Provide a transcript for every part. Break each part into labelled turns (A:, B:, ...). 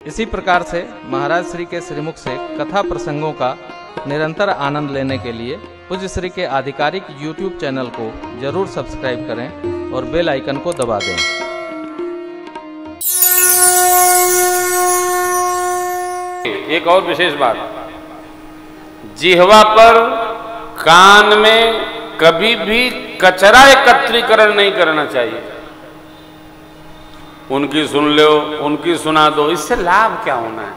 A: इसी प्रकार से महाराज श्री के श्रीमुख से कथा प्रसंगों का निरंतर आनंद लेने के लिए पूज्य श्री के आधिकारिक YouTube चैनल को जरूर सब्सक्राइब करें और बेल आइकन को दबा दें।
B: एक और विशेष बात, जिह्वा पर, कान में कभी भी कचरा एकत्रीकरण नहीं करना चाहिए। उनकी सुन लो, उनकी सुना दो, इससे लाभ क्या होना है?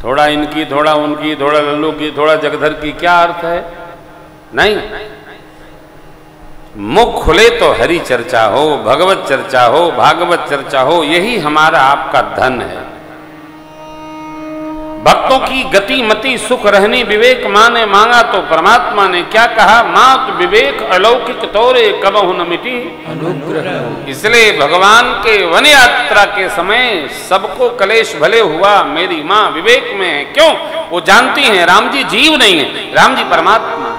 B: थोड़ा इनकी, थोड़ा उनकी, थोड़ा लल्लू की, थोड़ा जगधर की, क्या अर्थ है? नहीं, मुख खुले तो हरि चर्चा हो, भगवत चर्चा हो, भागवत चर्चा हो, यही हमारा आपका धन है। भक्तों की गति मति सुख रहनी विवेक माने मांगा तो परमात्मा ने क्या कहा? मात विवेक अलौकिक तोरे कबहु न मिटी अनुग्रह। इसलिए भगवान के वन यात्रा के समय सबको कलेश भले हुआ, मेरी माँ विवेक में है। क्यों? वो जानती हैं राम जी जीव नहीं है, राम जी परमात्मा।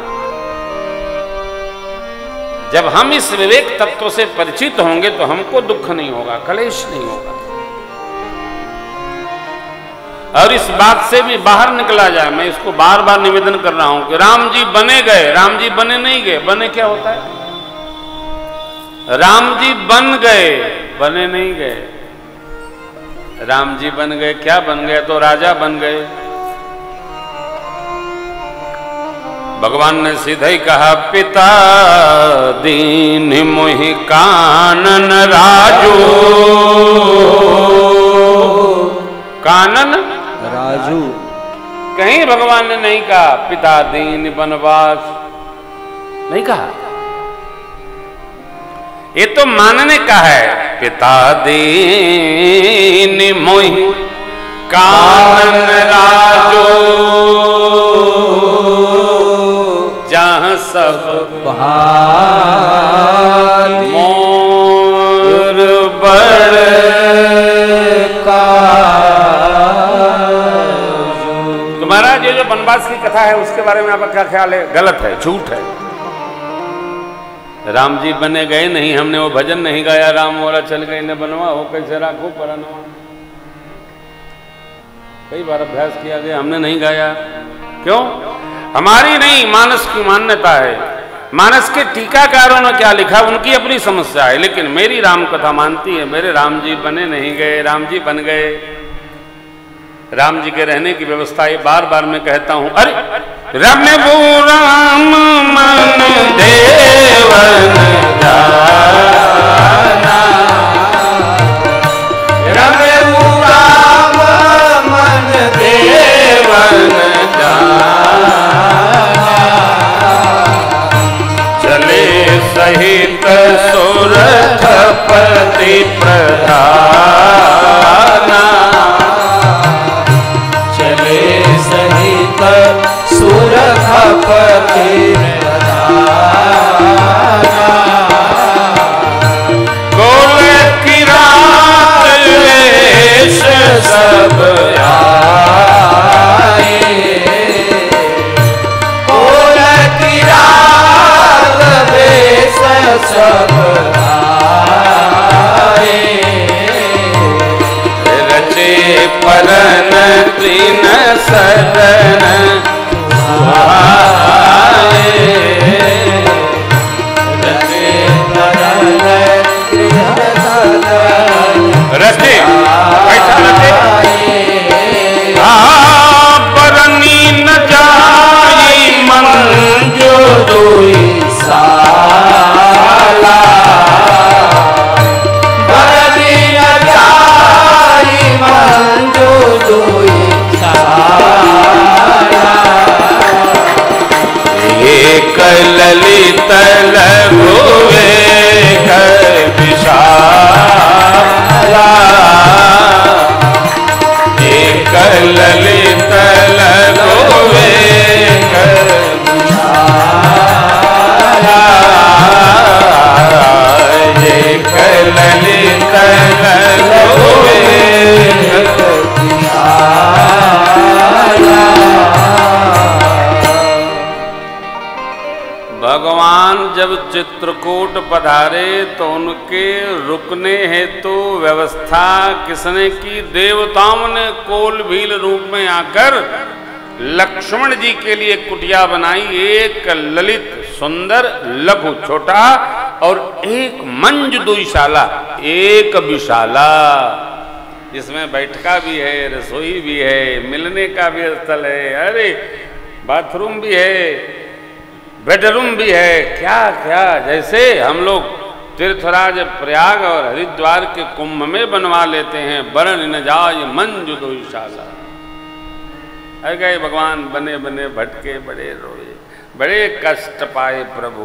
B: जब हम इस विवेक तत्व से परिचित होंगे तो हमको दुख नहीं होगा, कलेश नहीं होगा। और इस बात से भी बाहर निकला जाए, मैं इसको बार बार निवेदन कर रहा हूं कि राम जी बने गए, राम जी बने नहीं गए। बने क्या होता है? राम जी बन गए, बने नहीं गए। राम जी बन गए, क्या बन गए? तो राजा बन गए। भगवान ने सीधा ही कहा, पिता दीन मोहि कानन राजू। कानन राजू, कहीं भगवान ने नहीं कहा पिता दीन बनवास, नहीं कहा। ये तो मानने का है, पिता दीन मोहि कानन राजू। जहाँ सब मोर बड़ महाराज, ये जो वनवास की कथा है उसके बारे में आपका क्या ख्याल है? गलत है, झूठ है। राम जी बने गए नहीं, हमने वो भजन नहीं गाया, राम मोरा चल गए न बनवा हो कैसे राखो परनवा। कई बार अभ्यास किया गया, हमने नहीं गाया। क्यों? हमारी नहीं, मानस की मान्यता है। मानस के टीकाकारों ने क्या लिखा, उनकी अपनी समस्या है, लेकिन मेरी राम कथा मानती है। मेरे राम जी बने नहीं गए, राम जी बन गए। राम जी के रहने की व्यवस्था ये बार बार मैं कहता हूं। अरे रमबू राम मन देवन जाना, रमबू राम मन देवन जाना। चले सहित सुरथपति प्रधाना, सहित सुरथपति प्रधाना। गोल की रात वेश सब आए, गोल की रात वेश सब आए। रचे परन तीन सदन सुहाए, रचे परन तीन सदन। रचे कैसा रचे? बरनी न जाई मन जो दुई साला, बरनी न जाई मन जो दुई साला। एक ललित लघु एक विशाला, एक ललित लघु एक विशाला, एक ललित लघु एक विशाला। भगवान जब चित्रकूट पधारे तो उनके रुकने हेतु व्यवस्था किसने की? देवताओं ने कोल भील रूप में आकर लक्ष्मण जी के लिए कुटिया बनाई, एक ललित सुंदर लघु छोटा और एक मंज दुईशाला, एक विशाला, जिसमें बैठका भी है, रसोई भी है, मिलने का भी स्थल है, अरे बाथरूम भी है, बेडरूम भी है, क्या क्या, जैसे हम लोग तीर्थराज प्रयाग और हरिद्वार के कुंभ में बनवा लेते हैं, बरन न जाय मंजु दुईशाला। गए भगवान बने बने भटके, बड़े रोए, बड़े कष्ट पाए प्रभु।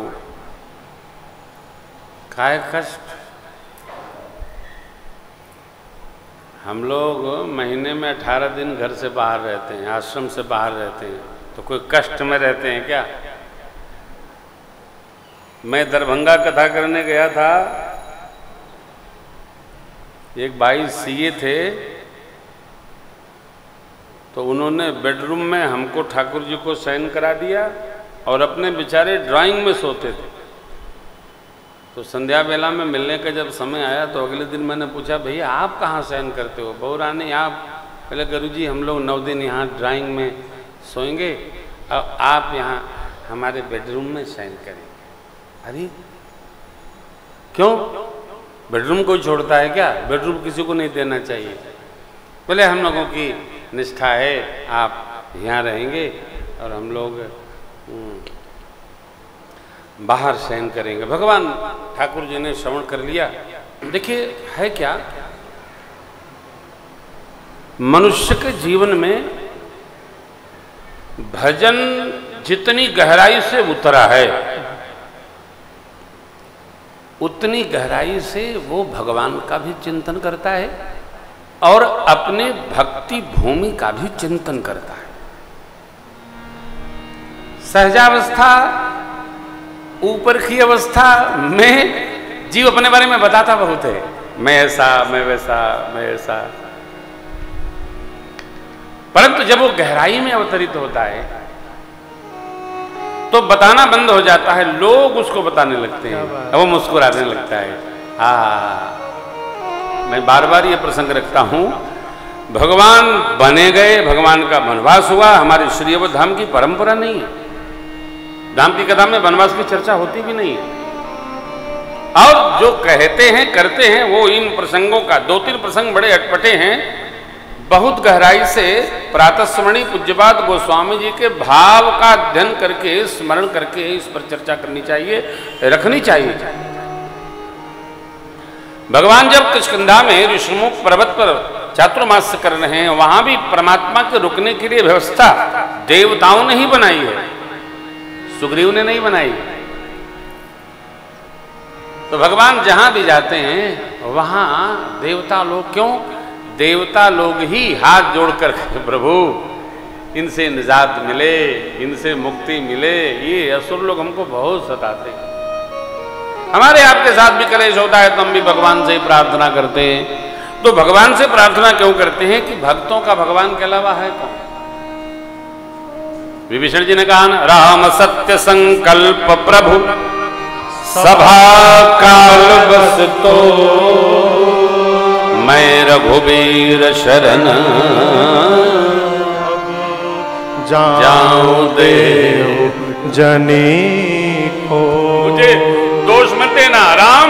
B: काय कष्ट? हम लोग महीने में 18 दिन घर से बाहर रहते हैं, आश्रम से बाहर रहते हैं, तो कोई कष्ट में रहते हैं क्या? मैं दरभंगा कथा करने गया था, एक भाई सीए थे, तो उन्होंने बेडरूम में हमको ठाकुर जी को शयन करा दिया और अपने बेचारे ड्राइंग में सोते थे। तो संध्या बेला में मिलने का जब समय आया तो अगले दिन मैंने पूछा, भैया आप कहाँ शयन करते हो? बहू रानी आप? पहले गुरुजी हम लोग 9 दिन यहाँ ड्राइंग में सोएंगे और आप यहाँ हमारे बेडरूम में शयन करेंगे। अरे क्यों? बेडरूम कोई छोड़ता है क्या? बेडरूम किसी को नहीं देना चाहिए। बोले हम लोगों की निष्ठा है, आप यहाँ रहेंगे और हम लोग बाहर शयन करेंगे। भगवान ठाकुर जी ने श्रवण कर लिया। देखिए है क्या, मनुष्य के जीवन में भजन जितनी गहराई से उतरा है, उतनी गहराई से वो भगवान का भी चिंतन करता है और अपने भक्ति भूमि का भी चिंतन करता है। सहजावस्था, ऊपर की अवस्था में जीव अपने बारे में बताता बहुत है, मैं ऐसा, मैं वैसा, मैं ऐसा, परंतु जब वो गहराई में अवतरित होता है तो बताना बंद हो जाता है, लोग उसको बताने लगते हैं, वो मुस्कुराने लगता है। मैं बार बार ये प्रसंग रखता हूं, भगवान बने गए, भगवान का वनवास हुआ, हमारे श्री अवध धाम की परंपरा नहीं है, धाम की कथा में वनवास की चर्चा होती भी नहीं है। और जो कहते हैं करते हैं वो इन प्रसंगों का 2-3 प्रसंग बड़े अटपटे हैं, बहुत गहराई से प्रातस्मरणीय पूज्यपाद गोस्वामी जी के भाव का अध्ययन करके, स्मरण करके इस पर चर्चा करनी चाहिए, रखनी चाहिए। भगवान जब किष्किंधा में ऋषिमुख पर्वत पर चातुर्मास्य कर रहे हैं, वहां भी परमात्मा के रुकने के लिए व्यवस्था देवताओं ने ही बनाई है, सुग्रीव ने नहीं बनाई। तो भगवान जहां भी जाते हैं वहां देवता लोग, क्यों? देवता लोग ही हाथ जोड़कर प्रभु इनसे निजात मिले, इनसे मुक्ति मिले, ये असुर लोग हमको बहुत सताते हैं। हमारे आपके साथ भी कलेश होता है तो हम भी भगवान से ही प्रार्थना करते हैं। तो भगवान से प्रार्थना क्यों करते हैं कि भक्तों का भगवान के अलावा है कौन? विभीषण जी ने कहा ना, राम सत्य संकल्प प्रभु सभा काल बस तो, मैं रघुबीर शरण
C: जाऊं देव जनी को।
B: मुझे दोष मत देना, राम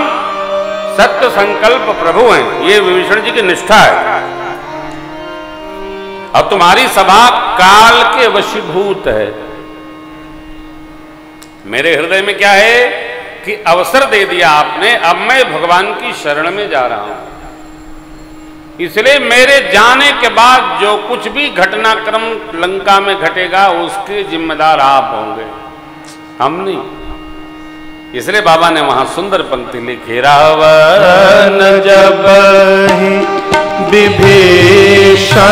B: सत्य संकल्प प्रभु हैं, ये विभीषण जी की निष्ठा है। अब तुम्हारी सभा काल के वशीभूत है। मेरे हृदय में क्या है कि अवसर दे दिया आपने, अब मैं भगवान की शरण में जा रहा हूं, इसलिए मेरे जाने के बाद जो कुछ भी घटनाक्रम लंका में घटेगा उसके जिम्मेदार आप होंगे, हम नहीं। इसलिए बाबा ने वहां सुंदर पंक्ति लिखी, रावण
C: जब विभीषण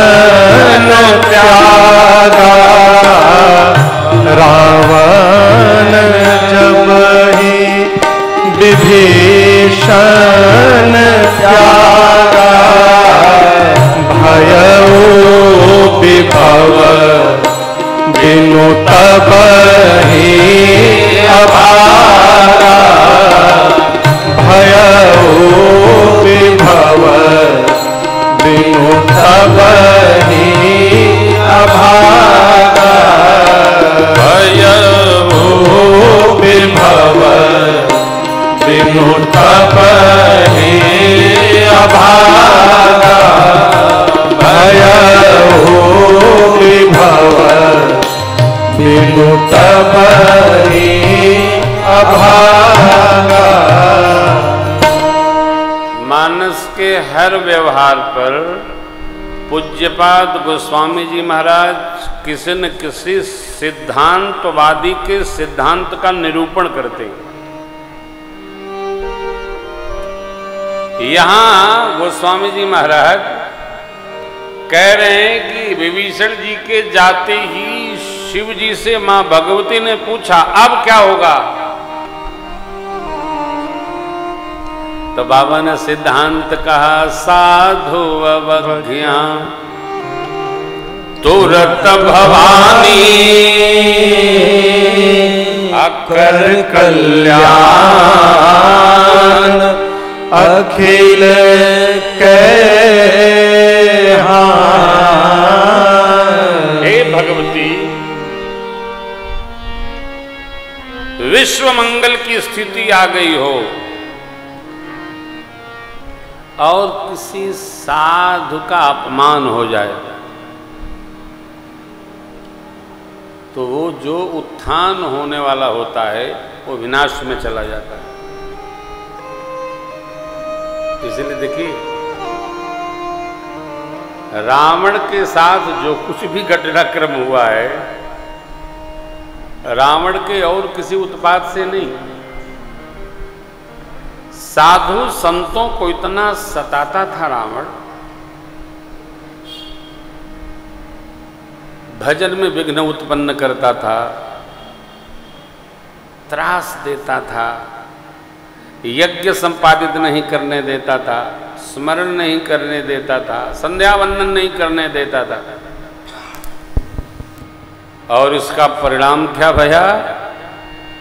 C: त्यागा, रावण जब विभीषण त्यागा, भयउ विभव बिनु तब ही अभागा, भयउ विभव तब ही अभागा भय विभव बिनु तब ही अभागा भय विभव बिनु तब ही अभागा।
B: मानस के हर व्यवहार पर पूज्यपाद गोस्वामी जी महाराज किसी न किसी सिद्धांतवादी के सिद्धांत का निरूपण करते हैं। यहां गोस्वामी जी महाराज कह रहे हैं कि विभीषण जी के जाते ही शिव जी से मां भगवती ने पूछा अब क्या होगा, तो बाबा ने सिद्धांत कहा साधु अवज्ञा तुरत भवानी
C: अकर कल्याण अखिल
B: हे भगवती, विश्व मंगल की स्थिति आ गई हो और किसी साधु का अपमान हो जाए तो वो जो उत्थान होने वाला होता है वो विनाश में चला जाता है। इसलिए देखिए रावण के साथ जो कुछ भी घटनाक्रम हुआ है रावण के और किसी उत्पात से नहीं, साधु संतों को इतना सताता था रावण, भजन में विघ्न उत्पन्न करता था, त्रास देता था, यज्ञ संपादित नहीं करने देता था, स्मरण नहीं करने देता था, संध्या वंदन नहीं करने देता था। और इसका परिणाम क्या भया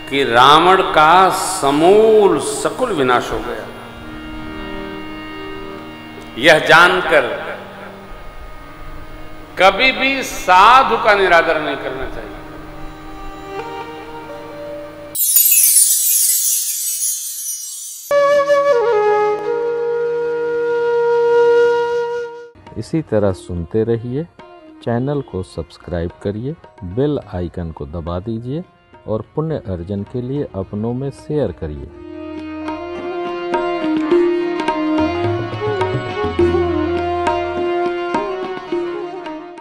B: कि रावण का समूल सकुल विनाश हो गया। यह जानकर कभी भी साधु का निरादर नहीं करना चाहिए।
A: इसी तरह सुनते रहिए, चैनल को सब्सक्राइब करिए, बेल आइकन को दबा दीजिए और पुण्य अर्जन के लिए अपनों में शेयर करिए।